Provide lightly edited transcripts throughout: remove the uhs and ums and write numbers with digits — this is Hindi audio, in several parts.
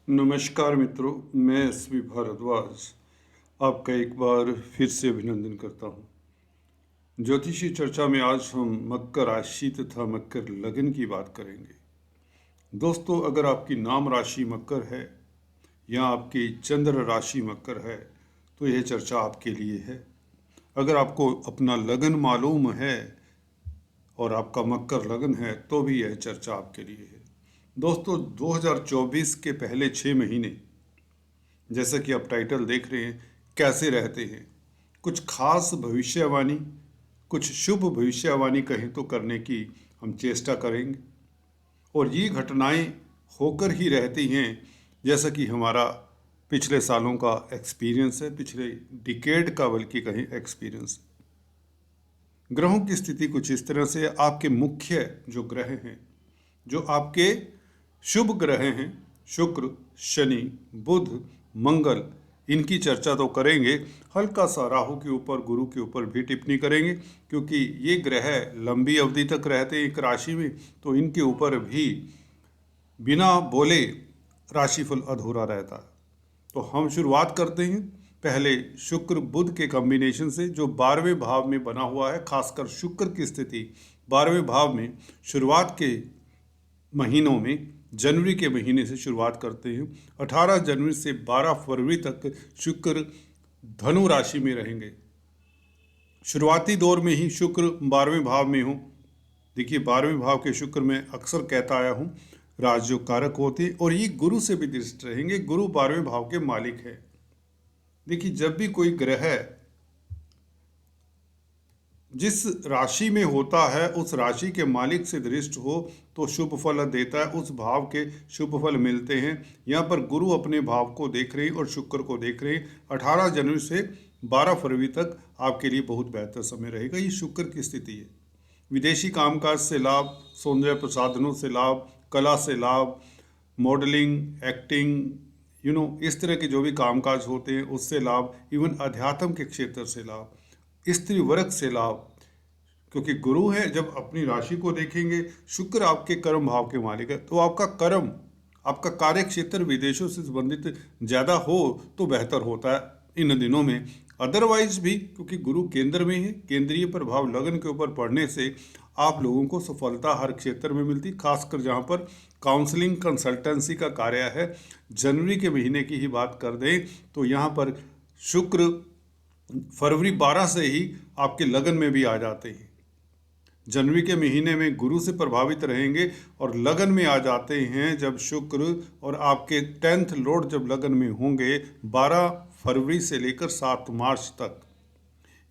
नमस्कार मित्रों, मैं एसवी भारद्वाज आपका एक बार फिर से अभिनंदन करता हूँ। ज्योतिषी चर्चा में आज हम मकर राशि तथा मकर लगन की बात करेंगे। दोस्तों, अगर आपकी नाम राशि मकर है या आपकी चंद्र राशि मकर है तो यह चर्चा आपके लिए है। अगर आपको अपना लगन मालूम है और आपका मकर लगन है तो भी यह चर्चा आपके लिए है। दोस्तों, 2024 के पहले 6 महीने, जैसा कि आप टाइटल देख रहे हैं, कैसे रहते हैं। कुछ खास भविष्यवाणी, कुछ शुभ भविष्यवाणी कहें तो करने की हम चेष्टा करेंगे और ये घटनाएं होकर ही रहती हैं, जैसा कि हमारा पिछले सालों का एक्सपीरियंस है, पिछले डिकेड का बल्कि कहें एक्सपीरियंस। ग्रहों की स्थिति कुछ इस तरह से, आपके मुख्य जो ग्रह हैं, जो आपके शुभ ग्रह हैं, शुक्र, शनि, बुध, मंगल, इनकी चर्चा तो करेंगे। हल्का सा राहु के ऊपर, गुरु के ऊपर भी टिप्पणी करेंगे, क्योंकि ये ग्रह लंबी अवधि तक रहते हैं एक राशि में, तो इनके ऊपर भी बिना बोले राशिफल अधूरा रहता है। तो हम शुरुआत करते हैं पहले शुक्र बुध के कॉम्बिनेशन से, जो 12वें भाव में बना हुआ है। खासकर शुक्र की स्थिति 12वें भाव में शुरुआत के महीनों में, जनवरी के महीने से शुरुआत करते हैं। 18 जनवरी से 12 फरवरी तक शुक्र धनु राशि में रहेंगे। शुरुआती दौर में ही शुक्र 12वें भाव में हो। देखिए, 12वें भाव के शुक्र में अक्सर कहता आया हूँ राजयोग कारक होते हैं, और ये गुरु से भी दृष्ट रहेंगे। गुरु 12वें भाव के मालिक है। देखिए, जब भी कोई ग्रह जिस राशि में होता है उस राशि के मालिक से दृष्ट हो तो शुभ फल देता है, उस भाव के शुभ फल मिलते हैं। यहाँ पर गुरु अपने भाव को देख रहे हैं और शुक्र को देख रहे हैं। 18 जनवरी से 12 फरवरी तक आपके लिए बहुत बेहतर समय रहेगा। ये शुक्र की स्थिति है। विदेशी कामकाज से लाभ, सौंदर्य प्रसाधनों से लाभ, कला से लाभ, मॉडलिंग, एक्टिंग, इस तरह के जो भी कामकाज होते हैं उससे लाभ, इवन अध्यात्म के क्षेत्र से लाभ, स्त्री वर्ग से लाभ, क्योंकि गुरु है। जब अपनी राशि को देखेंगे, शुक्र आपके कर्म भाव के मालिक है, तो आपका कर्म, आपका कार्य क्षेत्र विदेशों से संबंधित ज़्यादा हो तो बेहतर होता है इन दिनों में। अदरवाइज भी, क्योंकि गुरु केंद्र में है, केंद्रीय प्रभाव लगन के ऊपर पड़ने से आप लोगों को सफलता हर क्षेत्र में मिलती, खासकर जहाँ पर काउंसलिंग कंसल्टेंसी का कार्य है। जनवरी के महीने की ही बात कर दें तो यहाँ पर शुक्र फरवरी 12 से ही आपके लगन में भी आ जाते हैं। जनवरी के महीने में गुरु से प्रभावित रहेंगे और लगन में आ जाते हैं जब शुक्र, और आपके 10th लॉर्ड जब लगन में होंगे 12 फरवरी से लेकर 7 मार्च तक।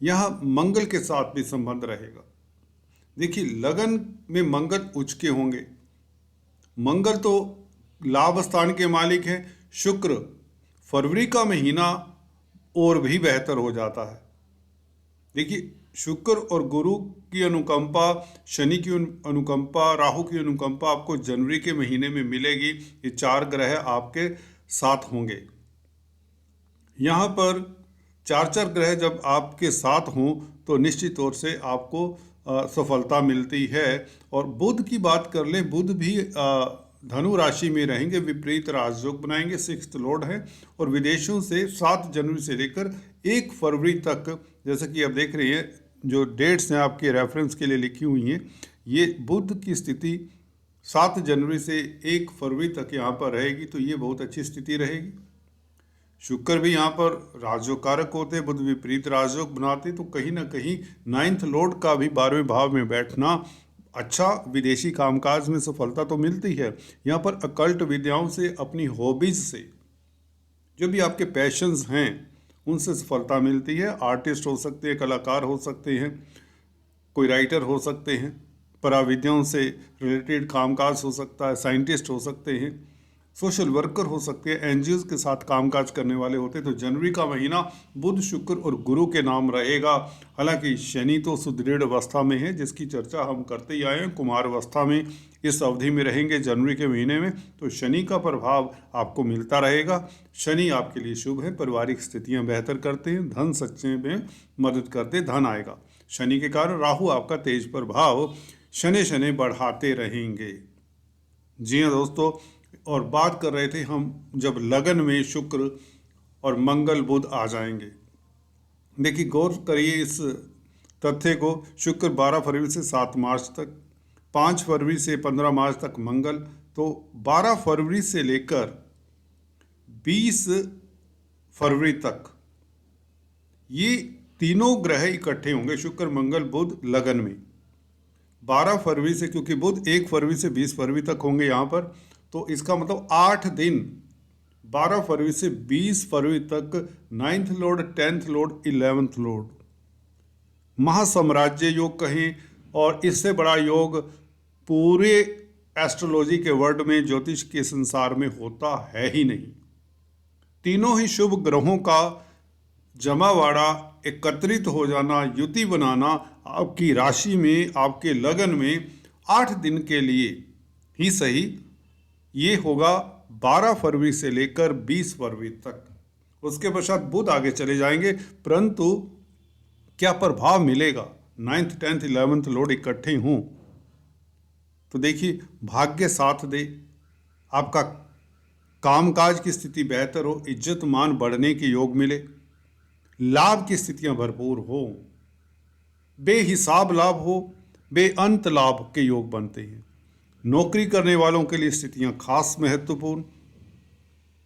यहाँ मंगल के साथ भी संबंध रहेगा। देखिए, लगन में मंगल उच्च के होंगे। मंगल तो लाभ स्थान के मालिक हैं। शुक्र फरवरी का महीना और भी बेहतर हो जाता है। देखिए, शुक्र और गुरु की अनुकंपा, शनि की अनुकंपा, राहु की अनुकंपा आपको जनवरी के महीने में मिलेगी। ये 4 ग्रह आपके साथ होंगे। यहाँ पर 4 ग्रह जब आपके साथ हों तो निश्चित तौर से आपको सफलता मिलती है। और बुध की बात कर लें, बुध भी धनु राशि में रहेंगे, विपरीत राजयोग बनाएंगे, 6th लॉर्ड है, और विदेशों से 7 जनवरी से लेकर 1 फरवरी तक, जैसा कि आप देख रहे हैं, जो डेट्स हैं आपके रेफरेंस के लिए लिखी हुई हैं, ये बुध की स्थिति 7 जनवरी से 1 फरवरी तक यहाँ पर रहेगी, तो ये बहुत अच्छी स्थिति रहेगी। शुक्र भी यहाँ पर राजयोग कारक होते, बुध विपरीत राजयोग बनाते, तो कहीं ना कहीं 9th लॉर्ड का भी 12वें भाव में बैठना अच्छा। विदेशी कामकाज में सफलता तो मिलती है। यहाँ पर अकल्ट विद्याओं से, अपनी हॉबीज से, जो भी आपके पैशंस हैं उनसे सफलता मिलती है। आर्टिस्ट हो सकते हैं, कलाकार हो सकते हैं, कोई राइटर हो सकते हैं, पराविद्याओं से रिलेटेड कामकाज हो सकता है, साइंटिस्ट हो सकते हैं, सोशल वर्कर हो सकते हैं, एनजीओ के साथ कामकाज करने वाले होते हैं। तो जनवरी का महीना बुध, शुक्र और गुरु के नाम रहेगा। हालांकि शनि तो सुदृढ़ अवस्था में है, जिसकी चर्चा हम करते ही आए हैं। कुमार अवस्था में इस अवधि में रहेंगे जनवरी के महीने में, तो शनि का प्रभाव आपको मिलता रहेगा। शनि आपके लिए शुभ है, पारिवारिक स्थितियाँ बेहतर करते हैं, धन सच्चे में मदद करते, धन आएगा शनि के कारण। राहु आपका तेज प्रभाव शनि शनि बढ़ाते रहेंगे। जी हाँ दोस्तों, और बात कर रहे थे हम जब लगन में शुक्र और मंगल बुध आ जाएंगे। देखिए गौर करिए इस तथ्य को, शुक्र 12 फरवरी से 7 मार्च तक, 5 फरवरी से 15 मार्च तक मंगल, तो 12 फरवरी से लेकर 20 फरवरी तक ये तीनों ग्रह इकट्ठे होंगे, शुक्र मंगल बुध लगन में। 12 फरवरी से, क्योंकि बुध 1 फरवरी से 20 फरवरी तक होंगे यहाँ पर, तो इसका मतलब 8 दिन 12 फरवरी से 20 फरवरी तक 9th Lord, 10th Lord, 11th Lord, महासाम्राज्य योग कहें, और इससे बड़ा योग पूरे एस्ट्रोलॉजी के वर्ल्ड में, ज्योतिष के संसार में होता है ही नहीं। तीनों ही शुभ ग्रहों का जमावाड़ा, एकत्रित हो जाना, युति बनाना आपकी राशि में, आपके लगन में 8 दिन के लिए ही सही, ये होगा 12 फरवरी से लेकर 20 फरवरी तक। उसके पश्चात बुध आगे चले जाएंगे, परंतु क्या प्रभाव मिलेगा? 9th 10th 11th लॉर्ड इकट्ठे हों तो देखिए भाग्य साथ दे, आपका कामकाज की स्थिति बेहतर हो, इज्जत मान बढ़ने के योग मिले, लाभ की स्थितियां भरपूर हो, बेहिसाब लाभ हो, बेअंत लाभ के योग बनते हैं। नौकरी करने वालों के लिए स्थितियां खास महत्वपूर्ण,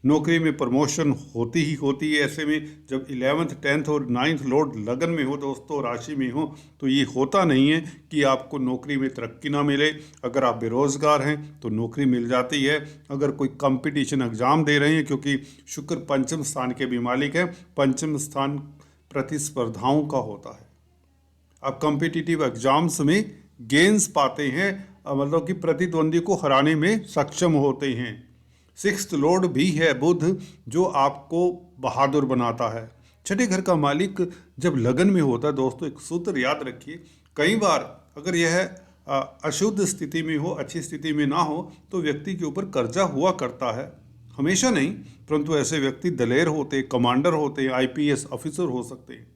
नौकरी में प्रमोशन होती ही होती है। ऐसे में जब 11th 10th और 9th लॉर्ड लगन में हो दोस्तों, राशि में हो, तो ये होता नहीं है कि आपको नौकरी में तरक्की ना मिले। अगर आप बेरोजगार हैं तो नौकरी मिल जाती है। अगर कोई कंपटीशन एग्जाम दे रहे हैं, क्योंकि शुक्र पंचम स्थान के भी मालिक है, पंचम स्थान प्रतिस्पर्धाओं का होता है। आप कॉम्पिटिटिव एग्जाम्स में गेंस पाते हैं, मतलब कि प्रतिद्वंदी को हराने में सक्षम होते हैं। 6th लॉर्ड भी है बुध, जो आपको बहादुर बनाता है। छठे घर का मालिक जब लगन में होता है दोस्तों, एक सूत्र याद रखिए, कई बार अगर यह अशुद्ध स्थिति में हो, अच्छी स्थिति में ना हो, तो व्यक्ति के ऊपर कर्जा हुआ करता है। हमेशा नहीं, परंतु ऐसे व्यक्ति दलेर होते, कमांडर होते, IPS ऑफिसर हो सकते हैं।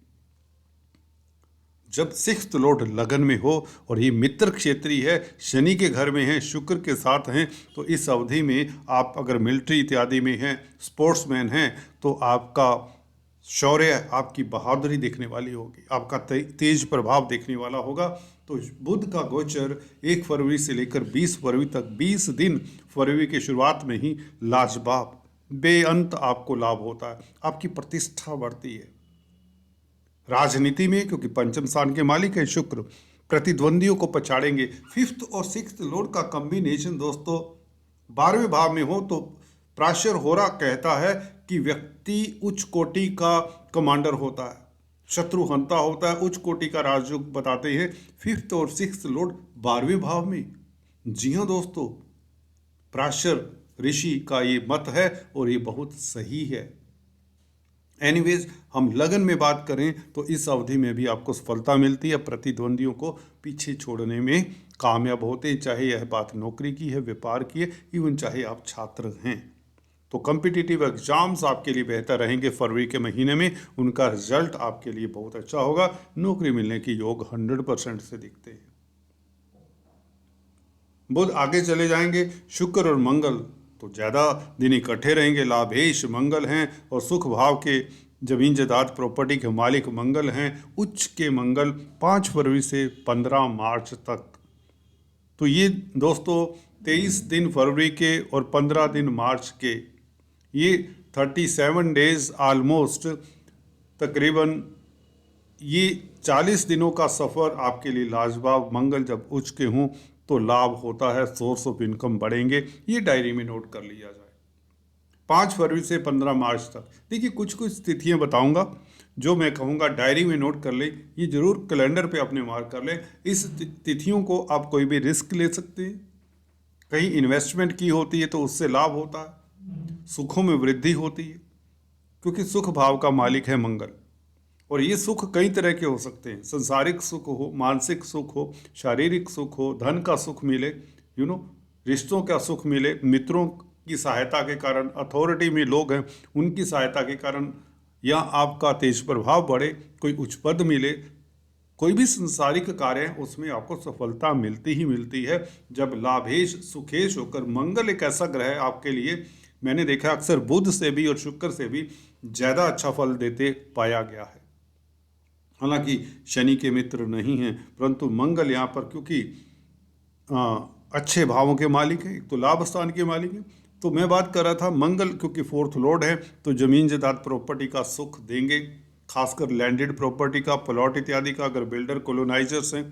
जब 6th लॉर्ड लगन में हो और ये मित्र क्षेत्री है, शनि के घर में है, शुक्र के साथ हैं, तो इस अवधि में आप अगर मिलिट्री इत्यादि में हैं, स्पोर्ट्समैन हैं, तो आपका शौर्य, आपकी बहादुरी देखने वाली होगी, आपका तेज प्रभाव देखने वाला होगा। तो बुध का गोचर 1 फरवरी से लेकर 20 फरवरी तक, 20 दिन फरवरी की शुरुआत में ही लाजवाब बेअंत आपको लाभ होता है, आपकी प्रतिष्ठा बढ़ती है राजनीति में, क्योंकि पंचम स्थान के मालिक है शुक्र, प्रतिद्वंदियों को पछाड़ेंगे। 5th और 6th लॉर्ड का कॉम्बिनेशन दोस्तों 12वें भाव में हो तो प्राशर होरा कहता है कि व्यक्ति उच्च कोटि का कमांडर होता है, शत्रु हंता होता है, उच्च कोटि का राजयोग बताते हैं 5th और 6th लॉर्ड 12वें भाव में। जी हाँ दोस्तों, प्राशर ऋषि का ये मत है और ये बहुत सही है। एनीवेज, हम लगन में बात करें तो इस अवधि में भी आपको सफलता मिलती है, प्रतिद्वंदियों को पीछे छोड़ने में कामयाब होते हैं, चाहे यह बात नौकरी की है, व्यापार की है, इवन चाहे आप छात्र हैं। तो कॉम्पिटिटिव एग्जाम्स आपके लिए बेहतर रहेंगे फरवरी के महीने में, उनका रिजल्ट आपके लिए बहुत अच्छा होगा, नौकरी मिलने के योग 100% से दिखते हैं। बुध आगे चले जाएंगे, शुक्र और मंगल तो ज़्यादा दिन इकट्ठे रहेंगे, लाभेश मंगल हैं और सुख भाव के जमीन जायदाद प्रॉपर्टी के मालिक मंगल हैं, उच्च के मंगल 5 फरवरी से 15 मार्च तक। तो ये दोस्तों 23 दिन फरवरी के और 15 दिन मार्च के, ये 37 डेज ऑलमोस्ट, तकरीबन ये 40 दिनों का सफ़र आपके लिए लाजवाब। मंगल जब उच्च के हों तो लाभ होता है, सोर्स ऑफ इनकम बढ़ेंगे, ये डायरी में नोट कर लिया जाए। 5 फरवरी से 15 मार्च तक देखिए कुछ तिथियां बताऊंगा जो मैं कहूँगा डायरी में नोट कर लें, ये जरूर कैलेंडर पे अपने मार्क कर लें। इस तिथियों को आप कोई भी रिस्क ले सकते हैं, कहीं इन्वेस्टमेंट की होती है तो उससे लाभ होता है, सुखों में वृद्धि होती है, क्योंकि सुख भाव का मालिक है मंगल। और ये सुख कई तरह के हो सकते हैं, संसारिक सुख हो, मानसिक सुख हो, शारीरिक सुख हो, धन का सुख मिले, रिश्तों का सुख मिले, मित्रों की सहायता के कारण, अथॉरिटी में लोग हैं उनकी सहायता के कारण, या आपका तेज प्रभाव बढ़े, कोई उच्च पद मिले, कोई भी संसारिक कार्य है उसमें आपको सफलता मिलती ही मिलती है जब लाभेश सुखेश होकर। मंगल एक ऐसा ग्रह है आपके लिए, मैंने देखा अक्सर बुध से भी और शुक्र से भी ज़्यादा अच्छा फल देते पाया गया है। हालांकि शनि के मित्र नहीं हैं, परंतु मंगल यहाँ पर क्योंकि अच्छे भावों के मालिक हैं, एक तो लाभ स्थान के मालिक हैं। तो मैं बात कर रहा था मंगल क्योंकि फोर्थ लॉर्ड है तो जमीन जायदाद प्रॉपर्टी का सुख देंगे, खासकर लैंडेड प्रॉपर्टी का, प्लॉट इत्यादि का। अगर बिल्डर कॉलोनाइजर्स हैं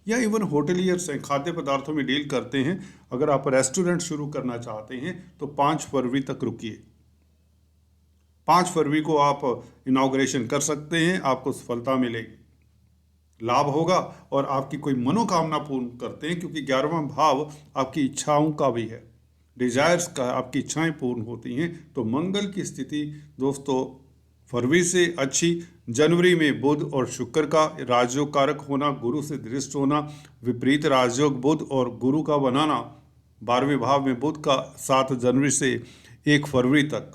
या इवन होटलियर्स हैं, खाद्य पदार्थों में डील करते हैं, अगर आप रेस्टोरेंट शुरू करना चाहते हैं तो 5 फरवरी तक रुकिए। 5 फरवरी को आप इनॉग्रेशन कर सकते हैं, आपको सफलता मिलेगी, लाभ होगा और आपकी कोई मनोकामना पूर्ण करते हैं क्योंकि 11वां भाव आपकी इच्छाओं का भी है, डिजायर्स का, आपकी इच्छाएं पूर्ण होती हैं। तो मंगल की स्थिति दोस्तों फरवरी से अच्छी। जनवरी में बुध और शुक्र का राजयोग कारक होना, गुरु से दृष्ट होना, विपरीत राजयोग बुध और गुरु का बनाना, 12वें भाव में बुध का 7 जनवरी से 1 फरवरी तक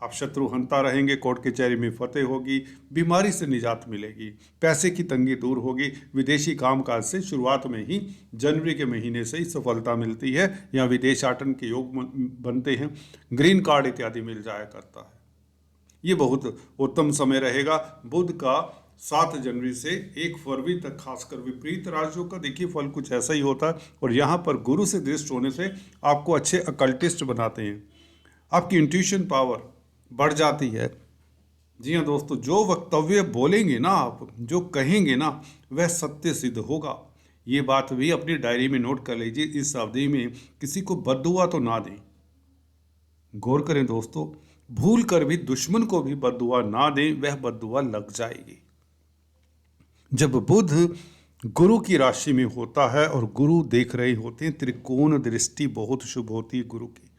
आप शत्रु हंता रहेंगे, कोर्ट कचहरी में फतेह होगी, बीमारी से निजात मिलेगी, पैसे की तंगी दूर होगी, विदेशी कामकाज से शुरुआत में ही जनवरी के महीने से ही सफलता मिलती है या विदेशाटन के योग बनते हैं, ग्रीन कार्ड इत्यादि मिल जाया करता है। ये बहुत उत्तम समय रहेगा। बुध का 7 जनवरी से 1 फरवरी तक, खासकर विपरीत राशियों का देखिए फल कुछ ऐसा ही होता है। और यहाँ पर गुरु से दृष्ट होने से आपको अच्छे अकल्टिस्ट बनाते हैं, आपकी इंट्यूशन पावर बढ़ जाती है। जी हाँ दोस्तों, जो वक्तव्य बोलेंगे ना आप, जो कहेंगे ना, वह सत्य सिद्ध होगा। ये बात भी अपनी डायरी में नोट कर लीजिए। इस अवधि में किसी को बद्दुआ तो ना दें। गौर करें दोस्तों, भूल कर भी दुश्मन को भी बद्दुआ ना दें, वह बद्दुआ लग जाएगी। जब बुध गुरु की राशि में होता है और गुरु देख रहे होते हैं, त्रिकोण दृष्टि बहुत शुभ होती है गुरु की।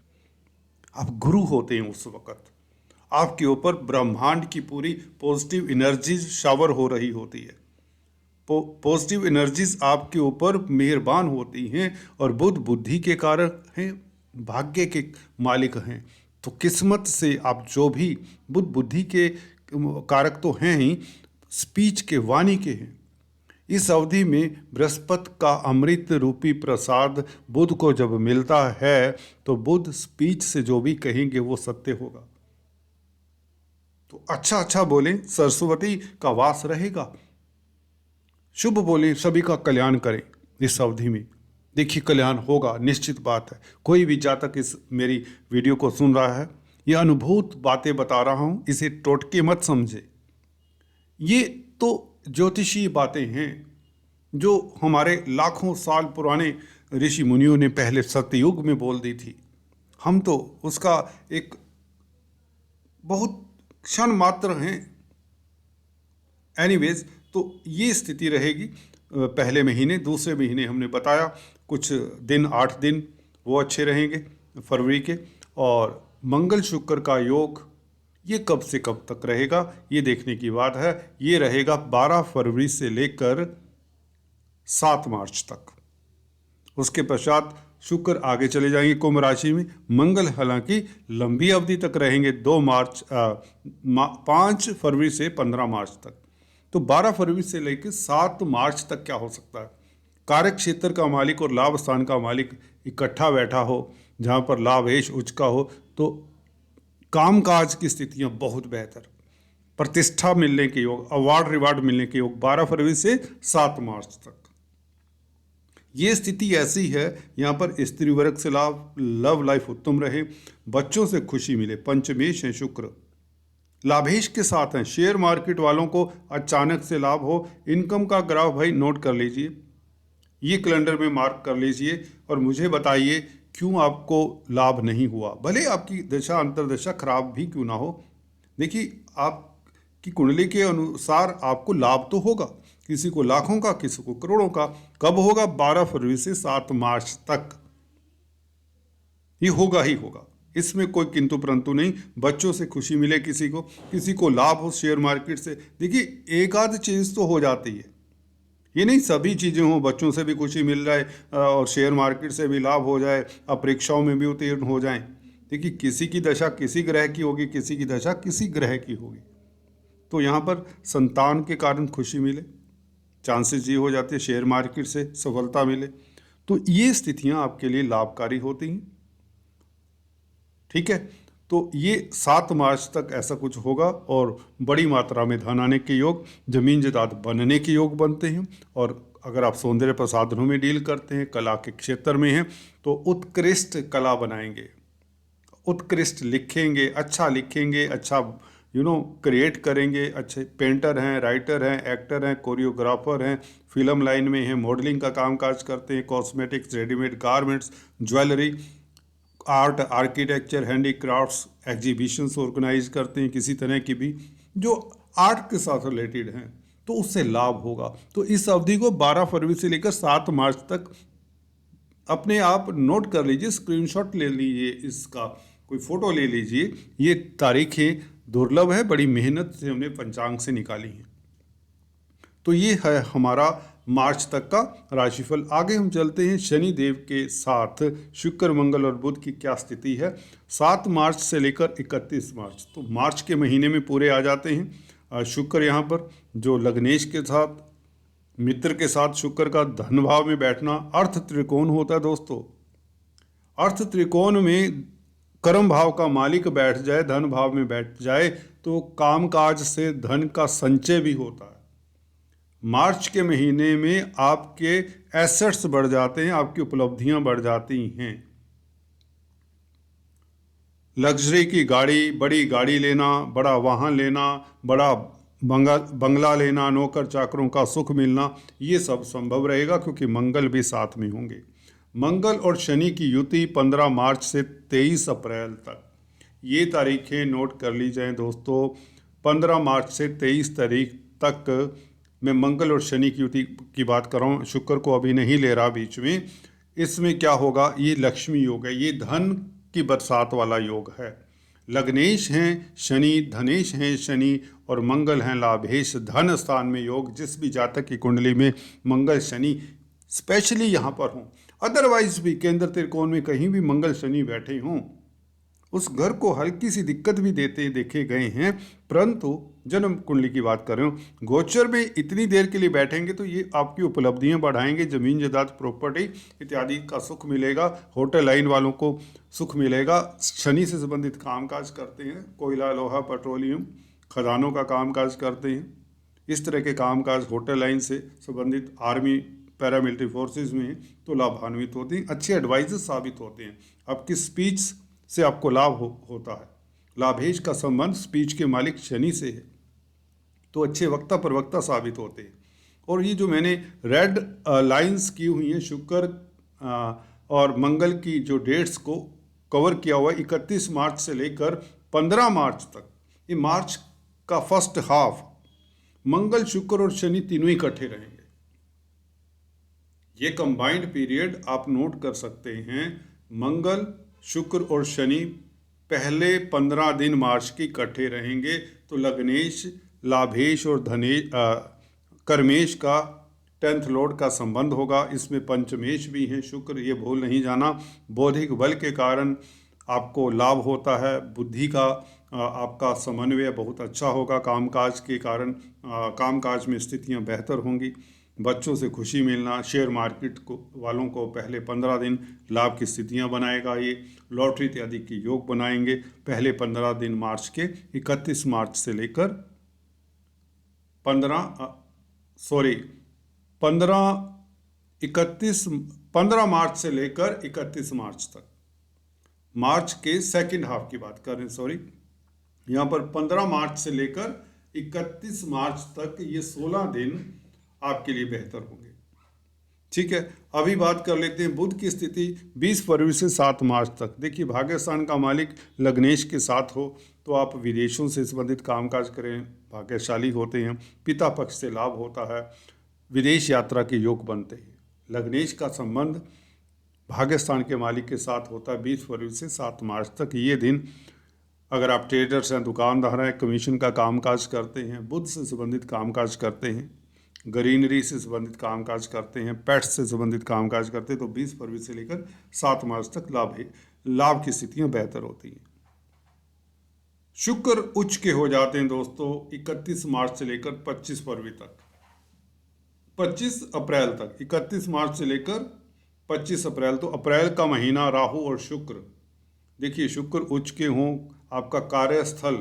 आप गुरु होते हैं उस वक्त, आपके ऊपर ब्रह्मांड की पूरी पॉजिटिव एनर्जीज शावर हो रही होती है। पॉजिटिव एनर्जीज आपके ऊपर मेहरबान होती हैं और बुध बुद्धि के कारक हैं, भाग्य के मालिक हैं। तो किस्मत से आप जो भी, बुध बुद्धि के कारक तो हैं ही, स्पीच के, वाणी के हैं। इस अवधि में बृहस्पति का अमृत रूपी प्रसाद बुध को जब मिलता है तो बुध स्पीच से जो भी कहेंगे वो सत्य होगा। तो अच्छा अच्छा बोलें, सरस्वती का वास रहेगा, शुभ बोलें, सभी का कल्याण करें। इस अवधि में देखिए कल्याण होगा, निश्चित बात है। कोई भी जातक इस मेरी वीडियो को सुन रहा है, ये अनुभूत बातें बता रहा हूँ, इसे टोटके मत समझे। ये तो ज्योतिषीय बातें हैं जो हमारे लाखों साल पुराने ऋषि मुनियों ने पहले सतयुग में बोल दी थी। हम तो उसका एक बहुत क्षण मात्र हैं। एनीवेज, तो ये स्थिति रहेगी पहले महीने। दूसरे महीने हमने बताया कुछ दिन, 8 दिन वो अच्छे रहेंगे फरवरी के। और मंगल शुक्र का योग ये कब से कब तक रहेगा ये देखने की बात है। ये रहेगा 12 फरवरी से लेकर 7 मार्च तक। उसके पश्चात शुक्र आगे चले जाएंगे कुंभ राशि में। मंगल हालांकि लंबी अवधि तक रहेंगे, 5 फरवरी से 15 मार्च तक। तो 12 फरवरी से लेकर 7 मार्च तक क्या हो सकता है? कार्य क्षेत्र का मालिक और लाभ स्थान का मालिक इकट्ठा बैठा हो, जहाँ पर लाभेश उच्च का हो, तो कामकाज की स्थितियां बहुत बेहतर, प्रतिष्ठा मिलने के योग, अवार्ड रिवार्ड मिलने के योग 12 फरवरी से 7 मार्च तक। ये स्थिति ऐसी है, यहाँ पर स्त्री वर्ग से लाभ, लव लाइफ उत्तम रहे, बच्चों से खुशी मिले। पंचमेश है शुक्र, लाभेश के साथ हैं। शेयर मार्केट वालों को अचानक से लाभ हो। इनकम का ग्राफ भाई नोट कर लीजिए, ये कैलेंडर में मार्क कर लीजिए और मुझे बताइए क्यों आपको लाभ नहीं हुआ। भले आपकी दशा अंतर्दशा खराब भी क्यों ना हो, देखिए आपकी कुंडली के अनुसार आपको लाभ तो होगा, किसी को लाखों का, किसी को करोड़ों का। कब होगा? 12 फरवरी से 7 मार्च तक ये होगा ही होगा, इसमें कोई किंतु परंतु नहीं। बच्चों से खुशी मिले, किसी को लाभ हो शेयर मार्केट से। देखिए एक आध चीज़ तो हो जाती है, ये नहीं सभी चीज़ें हों। बच्चों से भी खुशी मिल जाए और शेयर मार्केट से भी लाभ हो जाए, अब परीक्षाओं में भी उत्तीर्ण हो जाएं। देखिए किसी की दशा किसी ग्रह की होगी, किसी की दशा किसी ग्रह की होगी। तो यहाँ पर संतान के कारण खुशी मिले, चांसेस ये हो जाते हैं शेयर मार्केट से सफलता मिले। तो ये स्थितियां आपके लिए लाभकारी होती हैं। ठीक है, तो ये 7 मार्च तक ऐसा कुछ होगा और बड़ी मात्रा में धन आने के योग, जमीन जायदाद बनने के योग बनते हैं। और अगर आप सौंदर्य प्रसाधनों में डील करते हैं, कला के क्षेत्र में हैं, तो उत्कृष्ट कला बनाएंगे, उत्कृष्ट लिखेंगे, अच्छा क्रिएट करेंगे। अच्छे पेंटर हैं, राइटर हैं, एक्टर हैं, कोरियोग्राफर हैं, फिल्म लाइन में हैं, मॉडलिंग का काम काज करते हैं, cosmetics, readymade garments, jewellery, art, architecture, handicrafts, exhibitions organise करते हैं, किसी तरह की भी जो आर्ट के साथ रिलेटेड हैं, तो उससे लाभ होगा। तो इस अवधि को 12 फरवरी से लेकर 7 मार्च तक अपने आप नोट कर लीजिए, स्क्रीनशॉट ले लीजिए, इसका कोई फोटो ले लीजिए। ये तारीखें दुर्लभ है, बड़ी मेहनत से हमने पंचांग से निकाली हैं। तो ये है हमारा मार्च तक का राशिफल। आगे हम चलते हैं शनि देव के साथ शुक्र, मंगल और बुध की क्या स्थिति है 7 मार्च से लेकर 31 मार्च। तो मार्च के महीने में पूरे आ जाते हैं। शुक्र यहाँ पर जो लग्नेश के साथ, मित्र के साथ शुक्र का धन भाव में बैठना अर्थ त्रिकोण होता है दोस्तों। अर्थ त्रिकोण में कर्म भाव का मालिक बैठ जाए, धन भाव में बैठ जाए, तो कामकाज से धन का संचय भी होता है। मार्च के महीने में आपके एसेट्स बढ़ जाते हैं, आपकी उपलब्धियां बढ़ जाती हैं। लग्जरी की गाड़ी, बड़ी गाड़ी लेना, बड़ा वाहन लेना, बड़ा बंगला लेना, नौकर चाकरों का सुख मिलना, ये सब संभव रहेगा क्योंकि मंगल भी साथ में होंगे। मंगल और शनि की युति 15 मार्च से 23 अप्रैल तक, ये तारीखें नोट कर ली जाएं दोस्तों। 15 मार्च से 23 तारीख तक मैं मंगल और शनि की युति की बात कर रहा हूँ, शुक्र को अभी नहीं ले रहा बीच में। इसमें क्या होगा, ये लक्ष्मी योग है, ये धन की बरसात वाला योग है। लग्नेश हैं शनि, धनेश हैं शनि और मंगल हैं लाभेश, धन स्थान में योग। जिस भी जातक की कुंडली में मंगल शनि स्पेशली यहाँ पर हों, अदरवाइज भी केंद्र त्रिकोण में कहीं भी मंगल शनि बैठे हों, उस घर को हल्की सी दिक्कत भी देते देखे गए हैं। परंतु जन्म कुंडली की बात कर रहे हो, गोचर में इतनी देर के लिए बैठेंगे तो ये आपकी उपलब्धियां बढ़ाएंगे, जमीन जायदाद प्रॉपर्टी इत्यादि का सुख मिलेगा, होटल लाइन वालों को सुख मिलेगा। शनि से संबंधित कामकाज करते हैं, कोयला, लोहा, पेट्रोलियम, खदानों का कामकाज करते हैं, इस तरह के कामकाज होटल लाइन से संबंधित, आर्मी, पैरामिलिट्री फोर्सेज में, तो लाभान्वित होते हैं, अच्छे एडवाइजर साबित होते हैं। आपकी स्पीच से आपको लाभ होता है। लाभेश का संबंध स्पीच के मालिक शनि से है, तो अच्छे वक्ता प्रवक्ता साबित होते हैं। और ये जो मैंने रेड लाइंस की हुई हैं शुक्र और मंगल की जो डेट्स को कवर किया हुआ है 31 मार्च से लेकर 15 मार्च तक, ये मार्च का फर्स्ट हाफ मंगल, शुक्र और शनि तीनों इकट्ठे रहेंगे। ये कंबाइंड पीरियड आप नोट कर सकते हैं। मंगल, शुक्र और शनि पहले 15 दिन मार्च के इकट्ठे रहेंगे, तो लग्नेश, लाभेश और कर्मेश का 10th लॉर्ड का संबंध होगा। इसमें पंचमेश भी हैं शुक्र, ये भूल नहीं जाना। बौद्धिक बल के कारण आपको लाभ होता है, बुद्धि का आपका समन्वय बहुत अच्छा होगा, कामकाज के कारण कामकाज में स्थितियां बेहतर होंगी, बच्चों से खुशी मिलना, शेयर मार्केट को वालों को पहले 15 दिन लाभ की स्थितियां बनाएगा। ये लॉटरी इत्यादि की योग बनाएंगे पहले 15 दिन मार्च के। 31 मार्च से लेकर 15 मार्च से लेकर 31 मार्च तक, मार्च के सेकंड हाफ की बात कर रहे हैं, यहाँ पर 15 मार्च से लेकर 31 मार्च तक ये 16 दिन आपके लिए बेहतर होंगे। ठीक है, अभी बात कर लेते हैं बुध की स्थिति 20 फरवरी से 7 मार्च तक। देखिए, भाग्यस्थान का मालिक लग्नेश के साथ हो तो आप विदेशों से संबंधित कामकाज करें, भाग्यशाली होते हैं, पिता पक्ष से लाभ होता है, विदेश यात्रा के योग बनते हैं। लग्नेश का संबंध भाग्यस्थान के मालिक के साथ होता है 20 फरवरी से 7 मार्च तक। ये दिन अगर आप ट्रेडर्स हैं, दुकानदार हैं, कमीशन का कामकाज करते हैं, बुध से संबंधित कामकाज करते हैं, ग्रीनरी से संबंधित कामकाज करते हैं, पेट्स से संबंधित कामकाज करते हैं, तो 20 फरवरी से लेकर 7 मार्च तक लाभ की स्थितियां बेहतर होती हैं। शुक्र उच्च के हो जाते हैं दोस्तों 31 मार्च से लेकर 25 फरवरी तक। 25 अप्रैल तक, 31 मार्च से लेकर 25 अप्रैल, तो अप्रैल का महीना राहु और शुक्र। देखिए शुक्र उच्च के हों, आपका कार्यस्थल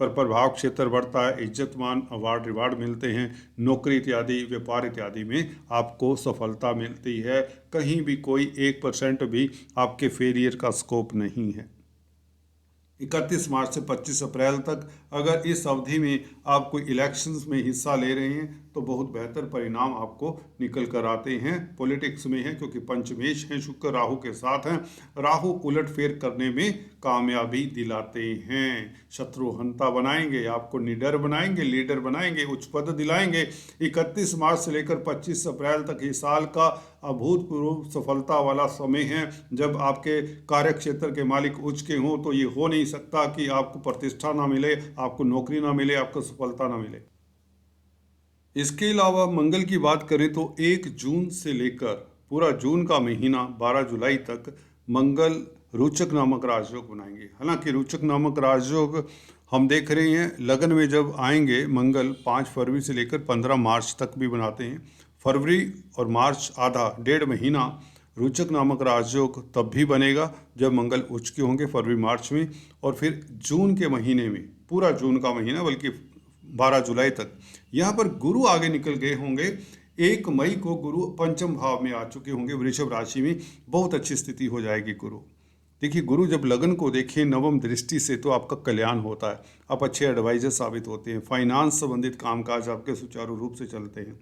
पर प्रभाव क्षेत्र बढ़ता है, इज्जत मान अवार्ड रिवार्ड मिलते हैं, नौकरी इत्यादि व्यापार इत्यादि में आपको सफलता मिलती है। कहीं भी कोई 1% भी आपके फेलियर का स्कोप नहीं है। 31 मार्च से 25 अप्रैल तक अगर इस अवधि में आप कोई इलेक्शंस में हिस्सा ले रहे हैं तो बहुत बेहतर परिणाम आपको निकल कर आते हैं। पॉलिटिक्स में है क्योंकि पंचमेश हैं, शुक्र राहु के साथ हैं, राहु उलटफेर करने में कामयाबी दिलाते हैं, शत्रुहंता बनाएंगे, आपको निडर बनाएंगे, लीडर बनाएंगे, उच्च पद दिलाएंगे। 31 मार्च से लेकर 25 अप्रैल तक ये साल का अभूतपूर्व सफलता वाला समय है। जब आपके कार्य क्षेत्र के मालिक उच्च के हों तो ये हो नहीं सकता कि आपको प्रतिष्ठा ना मिले, आपको नौकरी ना मिले, आपको सफलता ना मिले। इसके अलावा मंगल की बात करें तो 1 जून से लेकर पूरा जून का महीना 12 जुलाई तक मंगल रोचक नामक राजयोग बनाएंगे। हालांकि रोचक नामक राजयोग हम देख रहे हैं लगन में जब आएंगे मंगल 5 फरवरी से लेकर 15 मार्च तक भी बनाते हैं। फरवरी और मार्च आधा 1.5 महीना रोचक नामक राजयोग तब भी बनेगा जब मंगल उच्च के होंगे फरवरी मार्च में, और फिर जून के महीने में पूरा जून का महीना बल्कि 12 जुलाई तक यहाँ पर गुरु आगे निकल गए होंगे। 1 मई को गुरु पंचम भाव में आ चुके होंगे, वृषभ राशि में बहुत अच्छी स्थिति हो जाएगी गुरु। देखिए गुरु जब लगन को देखें नवम दृष्टि से तो आपका कल्याण होता है, आप अच्छे एडवाइजर साबित होते हैं, फाइनेंस संबंधित कामकाज आपके सुचारू रूप से चलते हैं।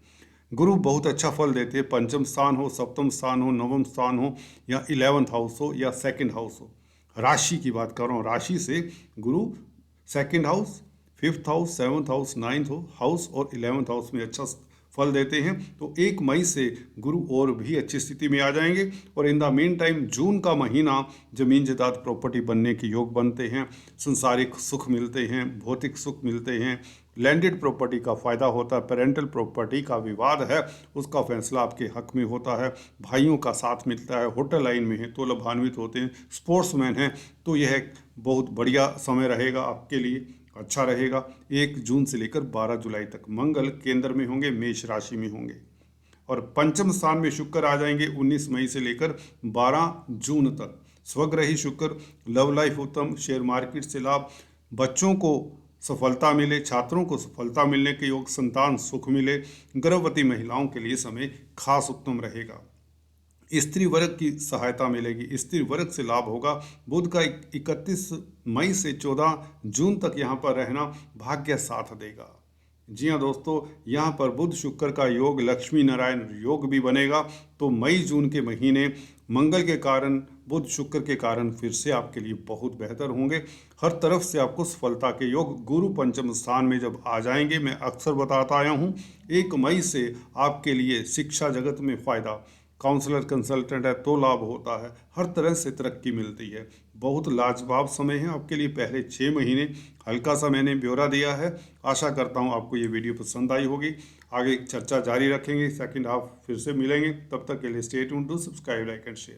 गुरु बहुत अच्छा फल देते हैं, पंचम स्थान हो, सप्तम स्थान हो, नवम स्थान हो, या 11th हाउस हो या 2nd हाउस हो। राशि की बात कर रहा हूँ, राशि से गुरु 2nd house, 5th house, 7th house, 9th house और 11th हाउस में अच्छा फल देते हैं। तो 1 मई से गुरु और भी अच्छी स्थिति में आ जाएंगे। और इन द मेन टाइम जून का महीना जमीन जायदाद प्रॉपर्टी बनने के योग बनते हैं, संसारिक सुख मिलते हैं, भौतिक सुख मिलते हैं, लैंडेड प्रॉपर्टी का फ़ायदा होता है, पेरेंटल प्रॉपर्टी का विवाद है उसका फैसला आपके हक में होता है, भाइयों का साथ मिलता है, होटल लाइन में है तो लाभान्वित होते हैं, स्पोर्ट्समैन हैं तो यह बहुत बढ़िया समय रहेगा आपके लिए, अच्छा रहेगा। 1 जून से लेकर 12 जुलाई तक मंगल केंद्र में होंगे, मेष राशि में होंगे, और पंचम स्थान में शुक्र आ जाएंगे 19 मई से लेकर 12 जून तक। स्वग्रही शुक्र, लव लाइफ उत्तम, शेयर मार्केट से लाभ, बच्चों को सफलता मिले, छात्रों को सफलता मिलने के योग, संतान सुख मिले, गर्भवती महिलाओं के लिए समय खास उत्तम रहेगा। स्त्री वर्ग की सहायता मिलेगी, स्त्री वर्ग से लाभ होगा। बुध का 31 मई से 14 जून तक यहाँ पर रहना भाग्य साथ देगा। जी हाँ दोस्तों, यहाँ पर बुध शुक्र का योग, लक्ष्मी नारायण योग भी बनेगा। तो मई जून के महीने मंगल के कारण, बुध शुक्र के कारण फिर से आपके लिए बहुत बेहतर होंगे। हर तरफ से आपको सफलता के योग, गुरु पंचम स्थान में जब आ जाएंगे, मैं अक्सर बताता आया हूँ 1 मई से आपके लिए शिक्षा जगत में फ़ायदा, काउंसलर कंसल्टेंट है तो लाभ होता है, हर तरह से तरक्की मिलती है। बहुत लाजवाब समय है आपके लिए। पहले 6 महीने हल्का सा मैंने ब्यौरा दिया है, आशा करता हूँ आपको ये वीडियो पसंद आई होगी। आगे चर्चा जारी रखेंगे, 2nd हाफ फिर से मिलेंगे, तब तक के लिए stay tuned, do subscribe, like and share.